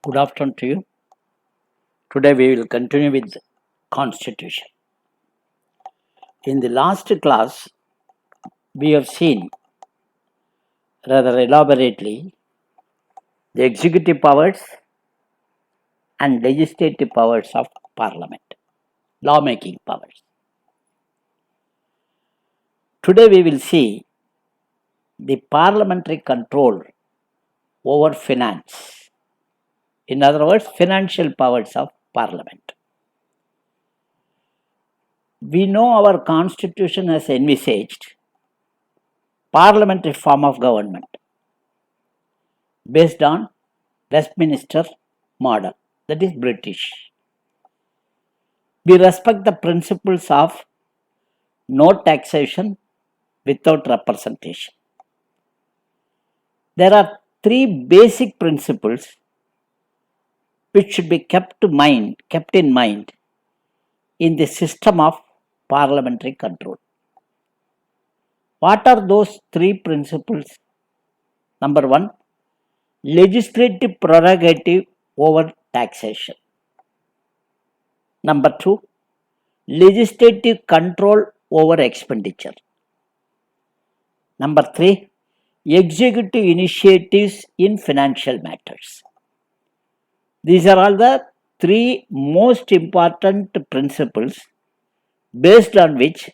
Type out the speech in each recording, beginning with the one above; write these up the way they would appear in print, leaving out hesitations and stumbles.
Good afternoon to you. Today we will continue with the Constitution. In the last class, we have seen rather elaborately the executive powers and legislative powers of Parliament, lawmaking powers. Today we will see the parliamentary control over finance. In other words, financial powers of Parliament. We know our Constitution has envisaged parliamentary form of government based on Westminster model, that is British. We respect the principles of no taxation without representation. There are three basic principles which should be kept in mind in the system of parliamentary control. What are those three principles? Number one, legislative prerogative over taxation. Number two, legislative control over expenditure. Number three, executive initiatives in financial matters. These are all the three most important principles based on which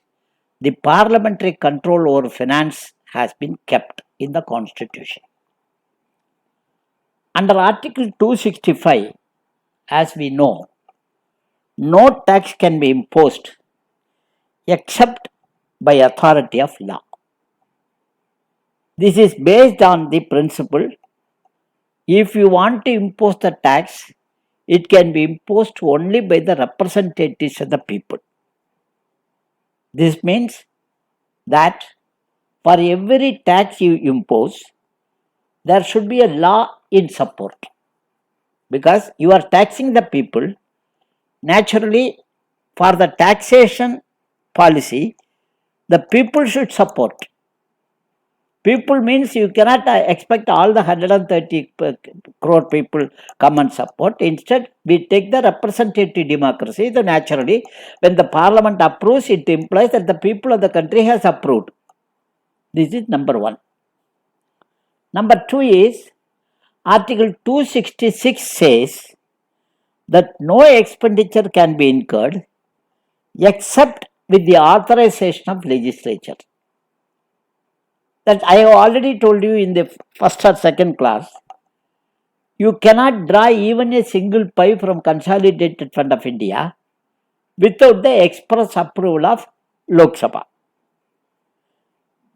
the parliamentary control over finance has been kept in the Constitution. Under Article 265, as we know, no tax can be imposed except by authority of law. This is based on the principle, if you want to impose the tax, it can be imposed only by the representatives of the people. This means that for every tax you impose, there should be a law in support. Because you are taxing the people, naturally, for the taxation policy, the people should support. People means you cannot expect all the 130 crore people come and support. Instead, we take the representative democracy. So naturally, when the parliament approves, it implies that the people of the country has approved. This is number one. Number two is, Article 266 says that no expenditure can be incurred except with the authorization of legislature. That I have already told you in the first or second class. You cannot draw even a single pie from Consolidated Fund of India without the express approval of Lok Sabha.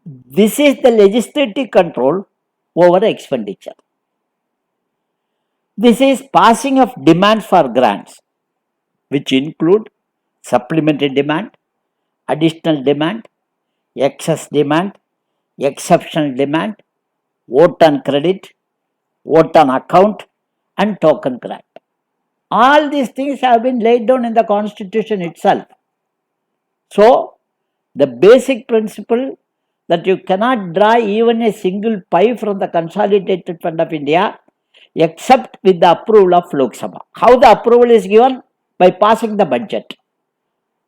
This is the legislative control over expenditure. This is passing of demands for grants, which include supplementary demand, additional demand, excess demand, exceptional demand, vote on credit, vote on account, and token grant. All these things have been laid down in the Constitution itself. So, the basic principle that you cannot draw even a single pie from the Consolidated Fund of India except with the approval of Lok Sabha. How the approval is given? By passing the budget.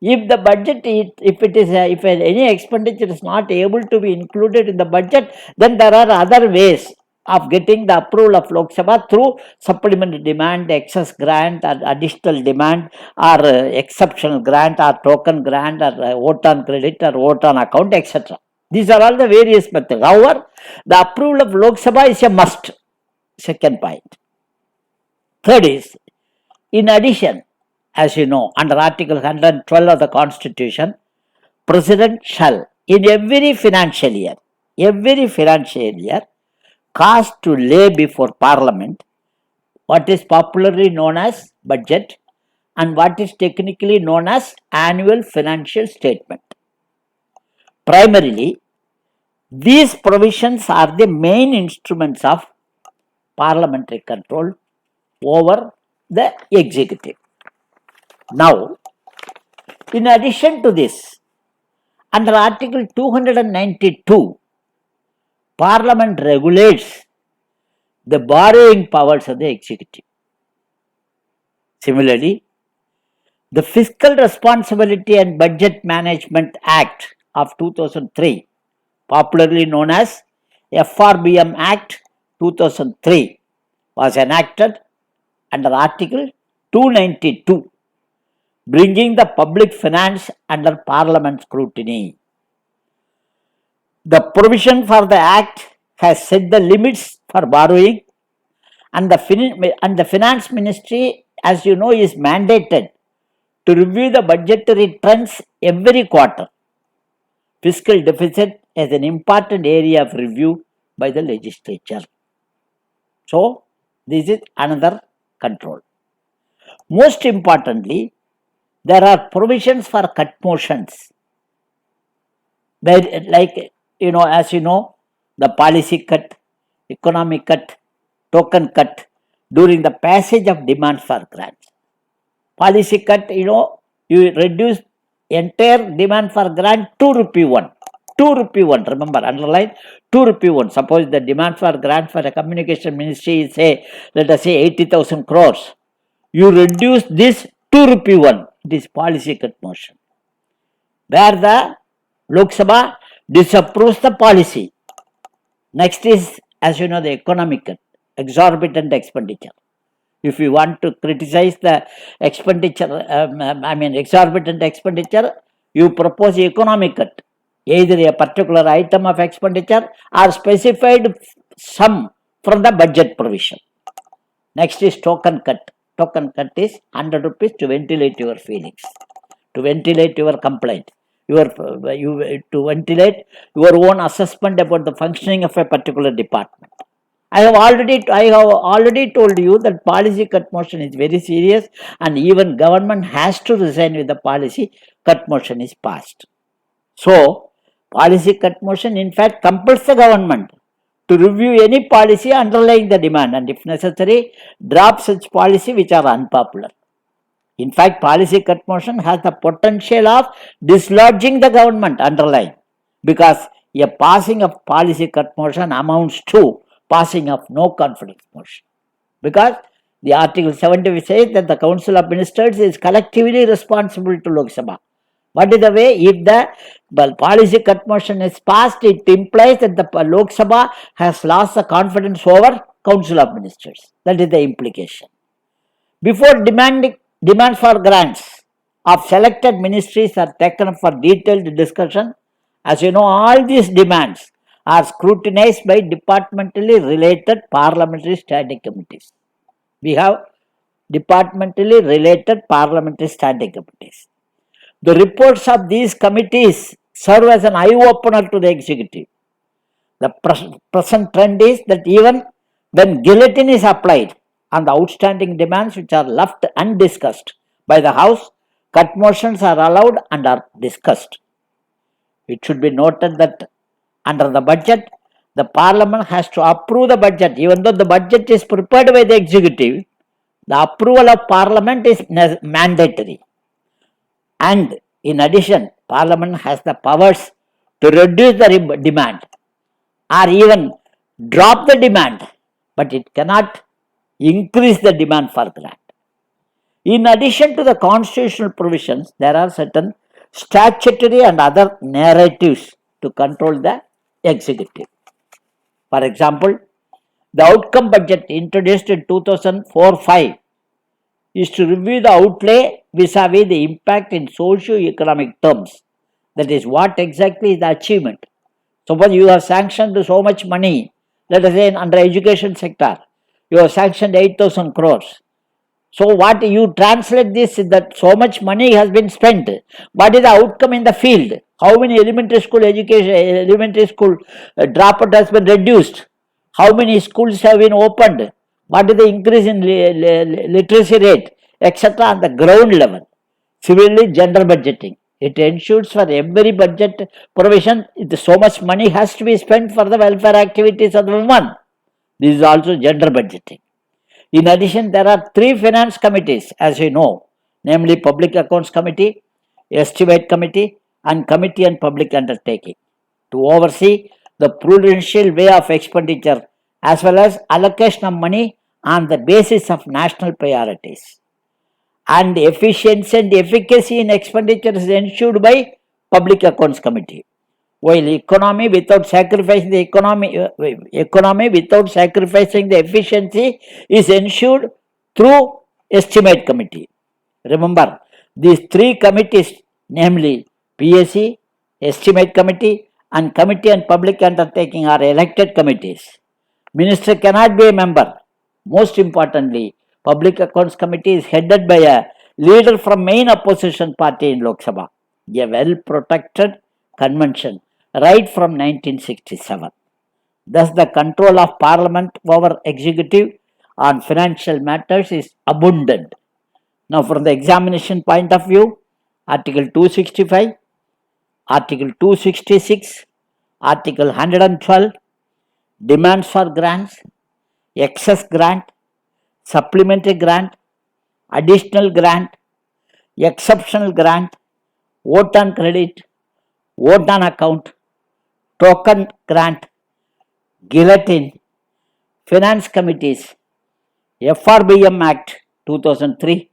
If the budget, if any expenditure is not able to be included in the budget, then there are other ways of getting the approval of Lok Sabha through supplementary demand, excess grant, or additional demand, or exceptional grant, or token grant, or vote on credit, or vote on account, etc. These are all the various methods. However, the approval of Lok Sabha is a must. Second point. Third is, in addition, as you know, under Article 112 of the Constitution, President shall, in every financial year, cause to lay before Parliament what is popularly known as budget and what is technically known as annual financial statement. Primarily, these provisions are the main instruments of parliamentary control over the executive. Now, in addition to this, under Article 292, Parliament regulates the borrowing powers of the executive. Similarly, the Fiscal Responsibility and Budget Management Act of 2003, popularly known as FRBM Act 2003, was enacted under Article 292, bringing the public finance under Parliament scrutiny. The provision for the Act has set the limits for borrowing, and the Finance Ministry, as you know, is mandated to review the budgetary trends every quarter. Fiscal deficit is an important area of review by the legislature. So, this is another control. Most importantly, there are provisions for cut motions. Like, as you know, the policy cut, economic cut, token cut during the passage of demands for grants. Policy cut, you reduce entire demand for grant 2 rupee 1. 2 rupee 1, remember, underline 2 rupee 1. Suppose the demand for grant for a communication ministry is, let us say 80,000 crores. You reduce this 2 rupee 1. It is policy cut motion, where the Lok Sabha disapproves the policy. Next is, as you know, the economic cut, exorbitant expenditure. If you want to criticize the expenditure, exorbitant expenditure, you propose economic cut, either a particular item of expenditure or specified sum from the budget provision. Next is token cut. Token cut is 100 rupees to ventilate your feelings, to ventilate your complaint, to ventilate your own assessment about the functioning of a particular department. I have already told you that policy cut motion is very serious, and even government has to resign with the policy cut motion is passed. So, policy cut motion in fact compels the government to review any policy underlying the demand, and if necessary, drop such policy which are unpopular. In fact, policy cut motion has the potential of dislodging the government underlying, because a passing of policy cut motion amounts to passing of no confidence motion, because the Article 70 says that the Council of Ministers is collectively responsible to Lok Sabha. What is the way? If the policy cut motion is passed, it implies that the Lok Sabha has lost the confidence over Council of Ministers. That is the implication. Before demands for grants of selected ministries are taken up for detailed discussion, as you know, all these demands are scrutinized by departmentally related parliamentary standing committees. We have departmentally related parliamentary standing committees. The reports of these committees serve as an eye-opener to the executive. The present trend is that even when guillotine is applied on the outstanding demands which are left undiscussed by the House, cut motions are allowed and are discussed. It should be noted that under the budget, the Parliament has to approve the budget. Even though the budget is prepared by the executive, the approval of Parliament is mandatory. And in addition, Parliament has the powers to reduce the demand or even drop the demand, but it cannot increase the demand for grant. In addition to the constitutional provisions, there are certain statutory and other narratives to control the executive. For example, the outcome budget introduced in 2004-5 is to review the outlay vis-a-vis the impact in socio-economic terms. That is, what exactly is the achievement. Suppose you have sanctioned so much money, let us say under education sector, you have sanctioned 8,000 crores. So what you translate this is that so much money has been spent. What is the outcome in the field? How many elementary school dropout has been reduced? How many schools have been opened? What is the increase in literacy rate, etc. on the ground level? Similarly, gender budgeting. It ensures for every budget provision, so much money has to be spent for the welfare activities of the women. This is also gender budgeting. In addition, there are 3 finance committees, as you know, namely Public Accounts Committee, Estimate Committee, and Committee on Public Undertaking, to oversee the prudential way of expenditure as well as allocation of money on the basis of national priorities. and efficiency and efficacy in expenditure is ensured by Public Accounts Committee. While economy without sacrificing the economy without sacrificing the efficiency is ensured through Estimate Committee. Remember, these three committees, namely PSC, Estimate Committee, and Committee on Public Undertaking, are elected committees. Minister cannot be a member. Most importantly, Public Accounts Committee is headed by a leader from main opposition party in Lok Sabha, a well protected convention right from 1967. Thus, the control of Parliament over executive on financial matters is abundant. Now, from the examination point of view, Article 265, Article 266, Article 112, demands for grants, excess grant, supplementary grant, additional grant, exceptional grant, vote on credit, vote on account, token grant, guillotine, finance committees, FRBM Act 2003,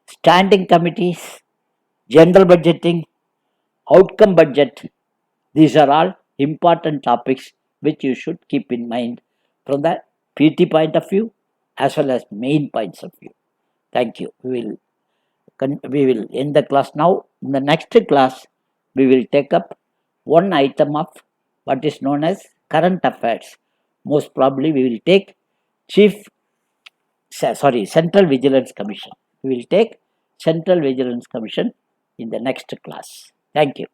standing committees, general budgeting, outcome budget. These are all important topics which you should keep in mind from the PT point of view as well as main points of view. Thank you. We will end the class now. In the next class, we will take up one item of what is known as current affairs. Most probably, we will take Central Vigilance Commission. We will take Central Vigilance Commission in the next class. Thank you.